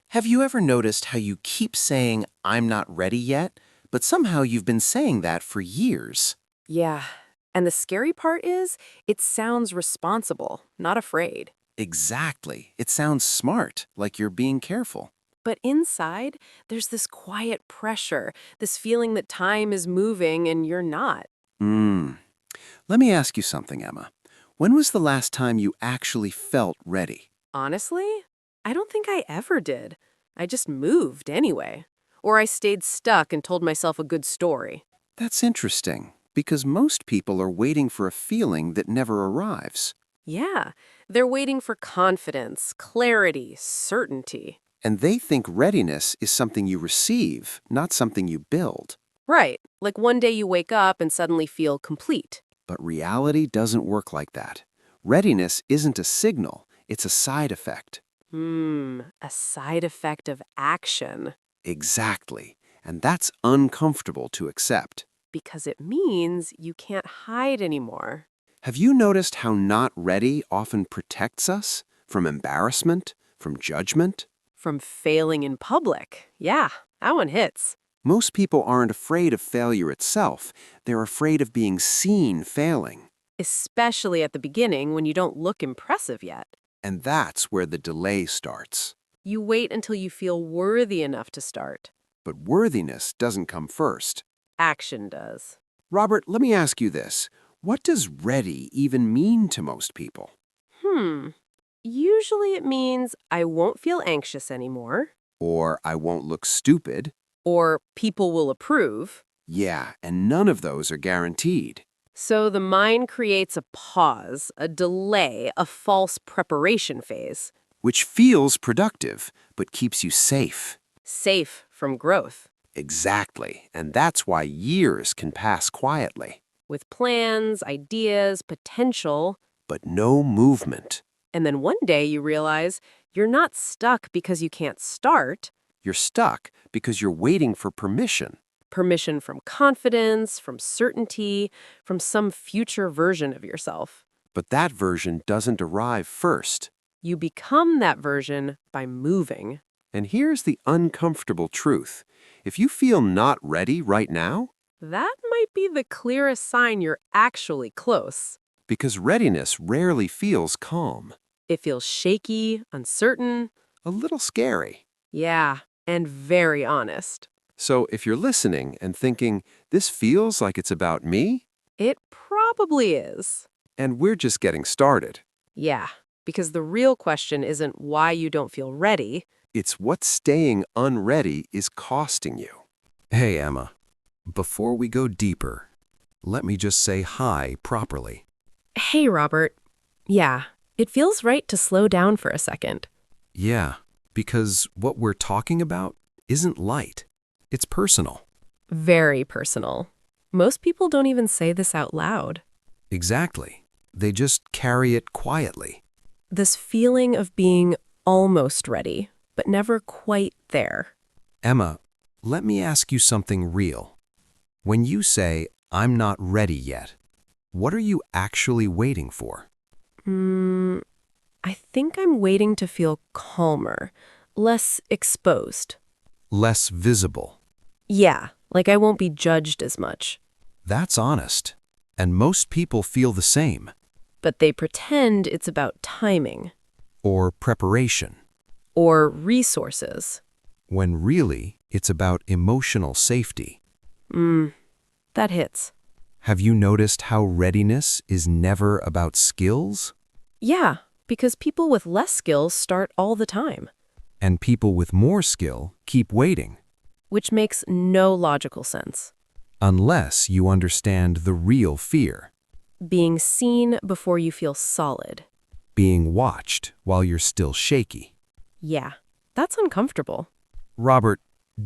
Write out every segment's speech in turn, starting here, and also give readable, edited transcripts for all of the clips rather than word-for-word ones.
Have you ever noticed how you keep saying, "I'm not ready yet," but somehow you've been saying that for years? Yeah. And the scary part is, it sounds responsible, not afraid. Exactly. It sounds smart, like you're being careful. But inside, there's this quiet pressure, this feeling that time is moving and you're not. Hmm. Let me ask you something, Emma. When was the last time you actually felt ready? Honestly, I don't think I ever did. I just moved anyway. Or I stayed stuck and told myself a good story. That's interesting, because most people are waiting for a feeling that never arrives. Yeah, they're waiting for confidence, clarity, certainty. And they think readiness is something you receive, not something you build. Right, like one day you wake up and suddenly feel complete. But reality doesn't work like that. Readiness isn't a signal, it's a side effect. A side effect of action. Exactly. And that's uncomfortable to accept. Because it means you can't hide anymore. Have you noticed how not ready often protects us from embarrassment, from judgment? From failing in public. Yeah, that one hits. Most people aren't afraid of failure itself. They're afraid of being seen failing. Especially at the beginning when you don't look impressive yet. And that's where the delay starts. You wait until you feel worthy enough to start. But worthiness doesn't come first. Action does. Robert, let me ask you this. What does ready even mean to most people? Hmm. Usually it means I won't feel anxious anymore, Or I won't look stupid? or people will approve. Yeah, and none of those are guaranteed. So the mind creates a pause, a delay, a false preparation phase. Which feels productive, but keeps you safe. Safe from growth. Exactly, and that's why years can pass quietly. With plans, ideas, potential. But no movement. And then one day you realize you're not stuck because you can't start. You're stuck because you're waiting for permission. Permission from confidence, from certainty, from some future version of yourself. But that version doesn't arrive first. You become that version by moving. And here's the uncomfortable truth. If you feel not ready right now, That might be the clearest sign you're actually close. because readiness rarely feels calm, It feels shaky, uncertain, a little scary. yeah, and very honest. So if you're listening and thinking, this feels like it's about me, It probably is. and we're just getting started, Yeah, because the real question isn't why you don't feel ready. it's what staying unready is costing you. Hey, Emma. Before we go deeper, let me just say hi properly. Hey, Robert. Yeah, it feels right to slow down for a second. Yeah, because what we're talking about isn't light. It's personal. Very personal. Most people don't even say this out loud. Exactly. They just carry it quietly. This feeling of being almost ready, but never quite there. Emma, let me ask you something real. When you say, "I'm not ready yet," what are you actually waiting for? I think I'm waiting to feel calmer, less exposed. Less visible. Yeah, like I won't be judged as much. That's honest. And most people feel the same. But they pretend it's about timing Or preparation. or resources. When really, it's about emotional safety. That hits. Have you noticed how readiness is never about skills? Yeah, because people with less skills start all the time, And people with more skill keep waiting. which makes no logical sense. Unless you understand the real fear. Being seen before you feel solid. Being watched while you're still shaky. Yeah, that's uncomfortable. Robert,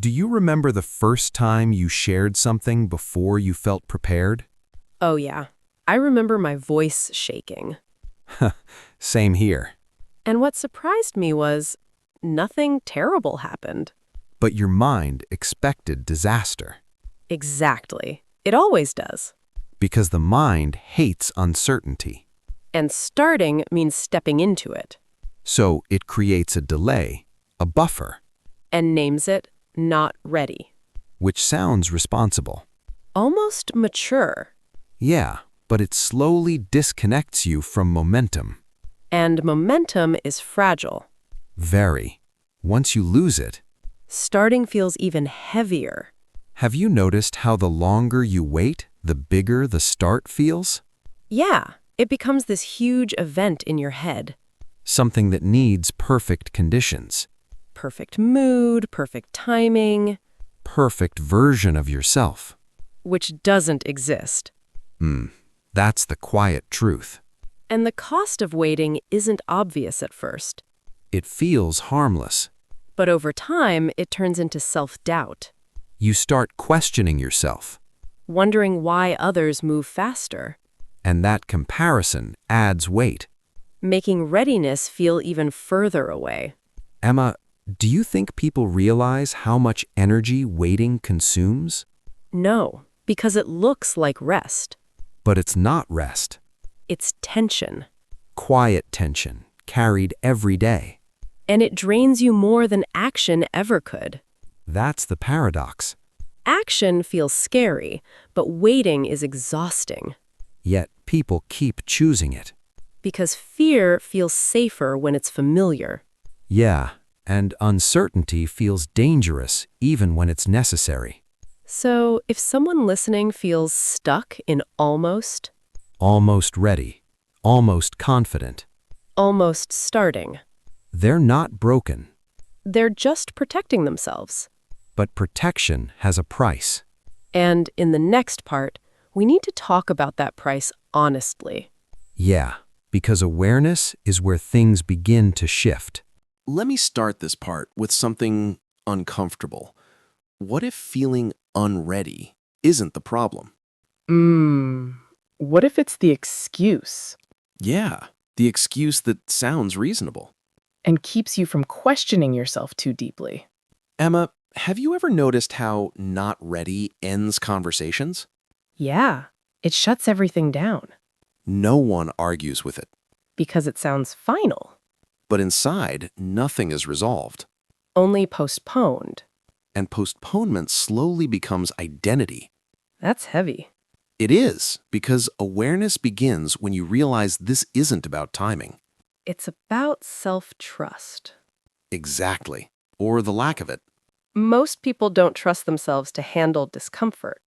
do you remember the first time you shared something before you felt prepared? Oh yeah, I remember my voice shaking. Same here. And what surprised me was nothing terrible happened. But your mind expected disaster. Exactly. It always does. Because the mind hates uncertainty. And starting means stepping into it. So it creates a delay, a buffer. and names it not ready. Which sounds responsible. Almost mature. Yeah, but it slowly disconnects you from momentum. And momentum is fragile. Very. Once you lose it, Starting feels even heavier. have you noticed how the longer you wait, the bigger the start feels? Yeah, it becomes this huge event in your head. Something that needs perfect conditions, Perfect mood, perfect timing, perfect version of yourself. which doesn't exist. That's the quiet truth. And the cost of waiting isn't obvious at first. It feels harmless. But over time, it turns into self-doubt, You start questioning yourself, wondering why others move faster, and that comparison adds weight. making readiness feel even further away. Emma, do you think people realize how much energy waiting consumes? No, because it looks like rest. But it's not rest. It's tension. Quiet tension, carried every day. And it drains you more than action ever could. That's the paradox. Action feels scary, but waiting is exhausting. Yet people keep choosing it. Because fear feels safer when it's familiar. Yeah, and uncertainty feels dangerous even when it's necessary. So if someone listening feels stuck in almost Ready, almost confident. starting, They're not broken, they're just protecting themselves. but protection has a price. And in the next part, we need to talk about that price honestly. Yeah, because awareness is where things begin to shift. Let me start this part with something uncomfortable. What if feeling unready isn't the problem? What if it's the excuse Yeah, the excuse that sounds reasonable. and keeps you from questioning yourself too deeply? Emma, have you ever noticed how not ready ends conversations? Yeah, it shuts everything down No one argues with it, because it sounds final, but inside, nothing is resolved. only postponed. And postponement slowly becomes identity. That's heavy. It is, because awareness begins when you realize this isn't about timing. It's about self-trust. Exactly. Or the lack of it. Most people don't trust themselves to handle discomfort.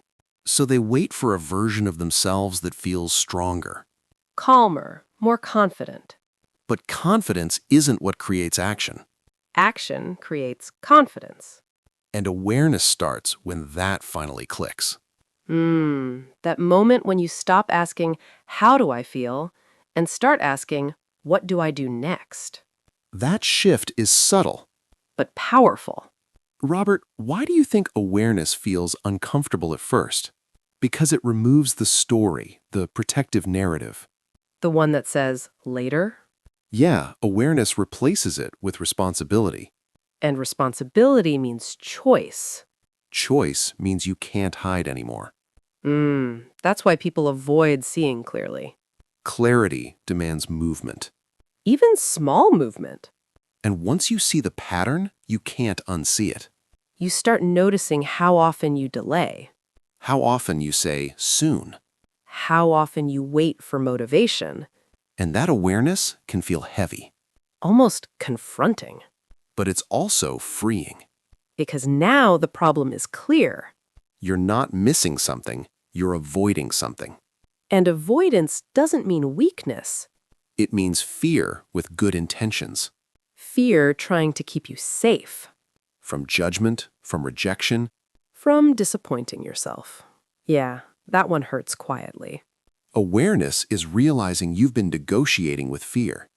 So they wait for a version of themselves that feels stronger. Calmer, more confident. But confidence isn't what creates action. Action creates confidence. And awareness starts when that finally clicks. That moment when you stop asking, how do I feel? And start asking, what do I do next? That shift is subtle. But powerful. Robert, why do you think awareness feels uncomfortable at first? Because it removes the story, the protective narrative. The one that says, later? Yeah, awareness replaces it with responsibility. And responsibility means choice. Choice means you can't hide anymore. That's why people avoid seeing clearly. Clarity demands movement. Even small movement. And once you see the pattern, you can't unsee it. You start noticing how often you delay. How often you say, soon. How often you wait for motivation. And that awareness can feel heavy. Almost confronting. But it's also freeing. Because now the problem is clear. You're not missing something, you're avoiding something. And avoidance doesn't mean weakness. It means fear with good intentions. Fear trying to keep you safe. From judgment, from rejection. From disappointing yourself. Yeah, that one hurts quietly. Awareness is realizing you've been negotiating with fear.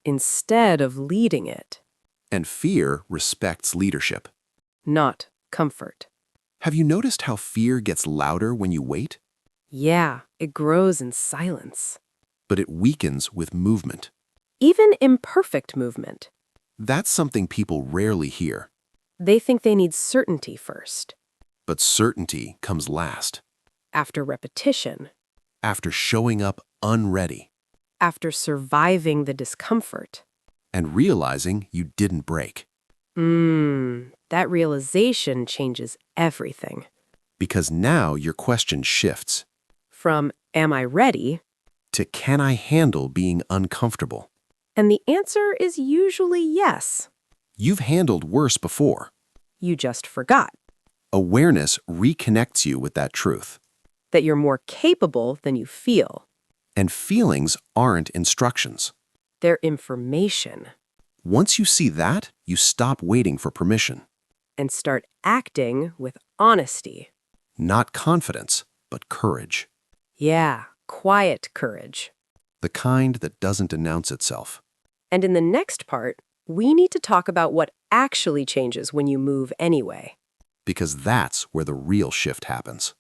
Instead of leading it. And fear respects leadership. Not comfort. Have you noticed how fear gets louder when you wait? Yeah, it grows in silence. But it weakens with movement. Even imperfect movement. That's something people rarely hear. They think they need certainty first. But certainty comes last. After repetition. After showing up unready. After surviving the discomfort. And realizing you didn't break. Then That realization changes everything. Because now your question shifts From, am I ready? to can I handle being uncomfortable? And the answer is usually yes. You've handled worse before. You just forgot Awareness reconnects you with that truth. that you're more capable than you feel. And feelings aren't instructions. They're information. Once you see that, you stop waiting for permission. And start acting with honesty. Not confidence, but courage. Yeah, quiet courage. The kind that doesn't announce itself. And in the next part, we need to talk about what actually changes when you move anyway. Because that's where the real shift happens.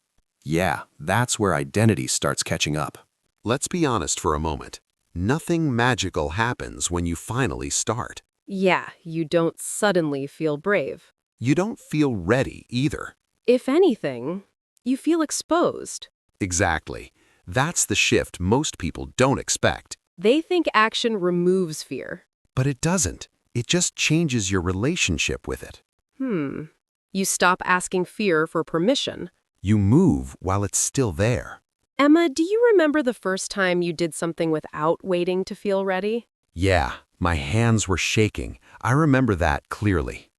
Yeah, that's where identity starts catching up. Let's be honest for a moment. Nothing magical happens when you finally start. Yeah, you don't suddenly feel brave. You don't feel ready either. If anything, you feel exposed. Exactly. That's the shift most people don't expect. They think action removes fear. But it doesn't. It just changes your relationship with it. You stop asking fear for permission. You move while it's still there. Emma, do you remember the first time you did something without waiting to feel ready? Yeah, my hands were shaking. I remember that clearly.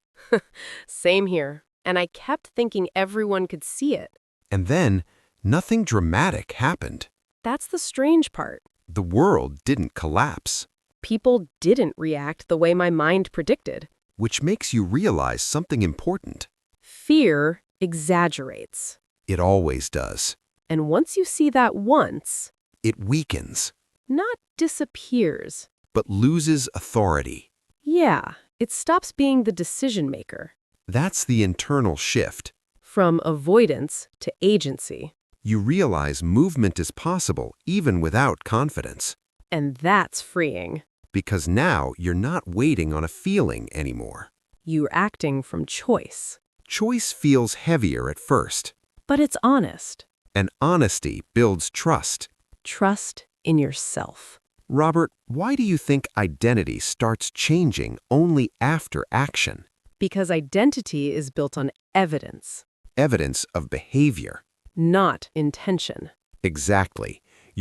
Same here. And I kept thinking everyone could see it. And then, nothing dramatic happened. That's the strange part. The world didn't collapse, People didn't react the way my mind predicted. which makes you realize something important. Fear exaggerates. It always does. And once you see that once, It weakens, not disappears. but loses authority. Yeah, it stops being the decision maker. That's the internal shift. From avoidance to agency. You realize movement is possible even without confidence, And that's freeing. because now you're not waiting on a feeling anymore. You're acting from choice. Choice feels heavier at first, But it's honest. and honesty builds trust. Trust in yourself. Robert, why do you think identity starts changing only after action? Because identity is built on evidence, Evidence of behavior. not intention, Exactly.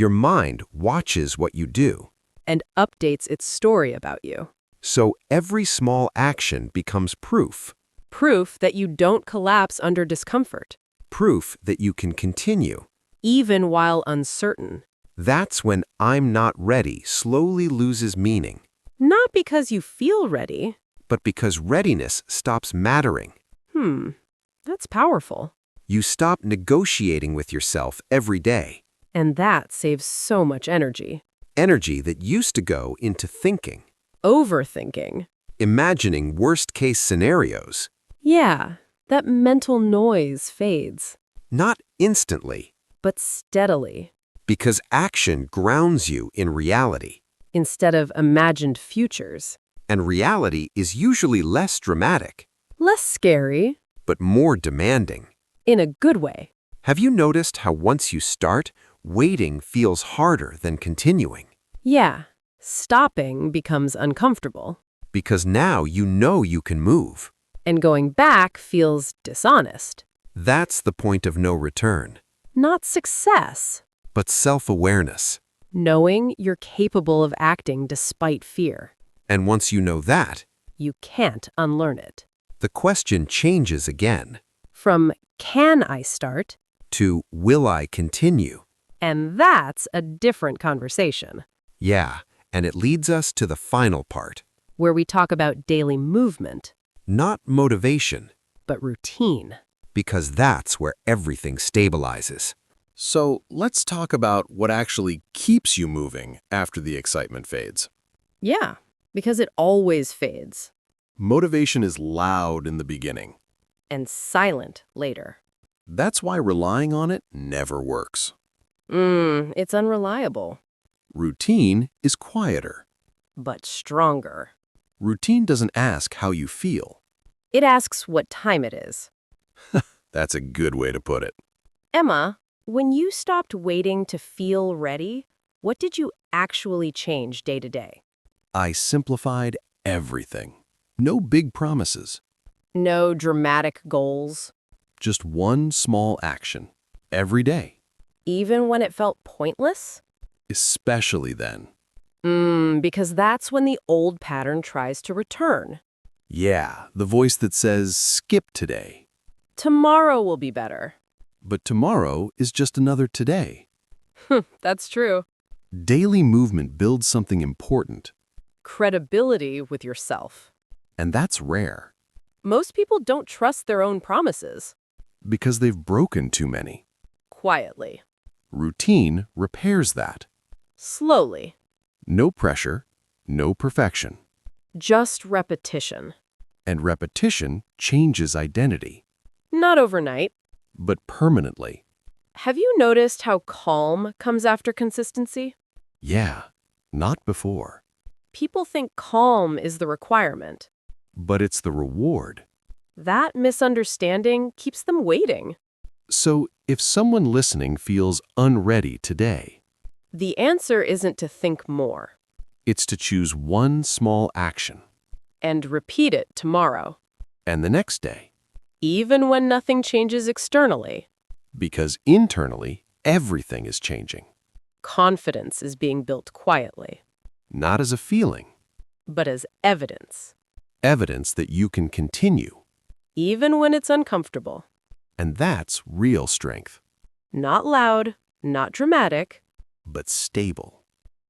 Your mind watches what you do, and updates its story about you. so every small action becomes proof. Proof that you don't collapse under discomfort, Proof that you can continue. even while uncertain. That's when I'm not ready slowly loses meaning, Not because you feel ready. but because readiness stops mattering. That's powerful. You stop negotiating with yourself every day. And that saves so much energy. Energy that used to go into thinking, Overthinking. imagining worst-case scenarios. Yeah, that mental noise fades. Not instantly, But steadily. because action grounds you in reality. Instead of imagined futures. And reality is usually less dramatic, Less scary. but more demanding. In a good way. Have you noticed how once you start, waiting feels harder than continuing? Yeah, stopping becomes uncomfortable. Because now you know you can move. And going back feels dishonest. That's the point of no return. Not success. But self-awareness. Knowing you're capable of acting despite fear. And once you know that, You can't unlearn it. the question changes again From can I start? to will I continue? And that's a different conversation. Yeah, and it leads us to the final part. Where we talk about daily movement, Not motivation, but routine. because that's where everything stabilizes. So let's talk about what actually keeps you moving after the excitement fades. Yeah, because it always fades. Motivation is loud in the beginning. And silent later. That's why relying on it never works. It's unreliable. Routine is quieter. But stronger. Routine doesn't ask how you feel. It asks what time it is. That's a good way to put it. Emma, when you stopped waiting to feel ready, what did you actually change day to day? I simplified everything. No big promises. No dramatic goals. Just one small action, every day, Even when it felt pointless? especially then. Because that's when the old pattern tries to return. Yeah, the voice that says, skip today. Tomorrow will be better. But tomorrow is just another today. That's true. Daily movement builds something important, Credibility with yourself. and that's rare, Most people don't trust their own promises. because they've broken too many. Quietly. Routine repairs that. Slowly. No pressure, no perfection. Just repetition. And repetition changes identity, Not overnight. but permanently. Have you noticed how calm comes after consistency? Yeah, not before. People think calm is the requirement. But it's the reward. That misunderstanding keeps them waiting. So if someone listening feels unready today, The answer isn't to think more it's to choose one small action. and repeat it tomorrow, And the next day, even when nothing changes externally. because internally, everything is changing. Confidence is being built quietly, Not as a feeling, but as evidence, evidence that you can continue. even when it's uncomfortable. And that's real strength, Not loud, not dramatic. but stable.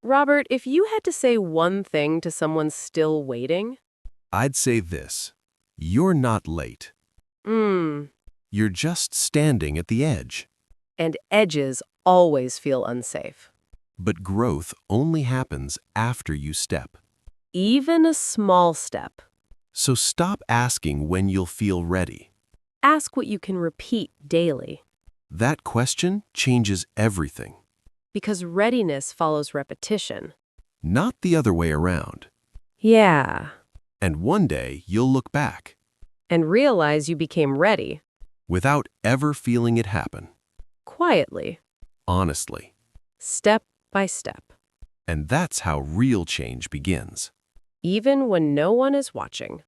Robert, if you had to say one thing to someone still waiting, I'd say this: you're not late. You're just standing at the edge. and edges always feel unsafe. But growth only happens after you step. Even a small step. So stop asking when you'll feel ready. Ask what you can repeat daily, That question changes everything, because readiness follows repetition. not the other way around. Yeah. And one day you'll look back And realize you became ready, without ever feeling it happen, quietly, honestly. step by step, And that's how real change begins. even when no one is watching.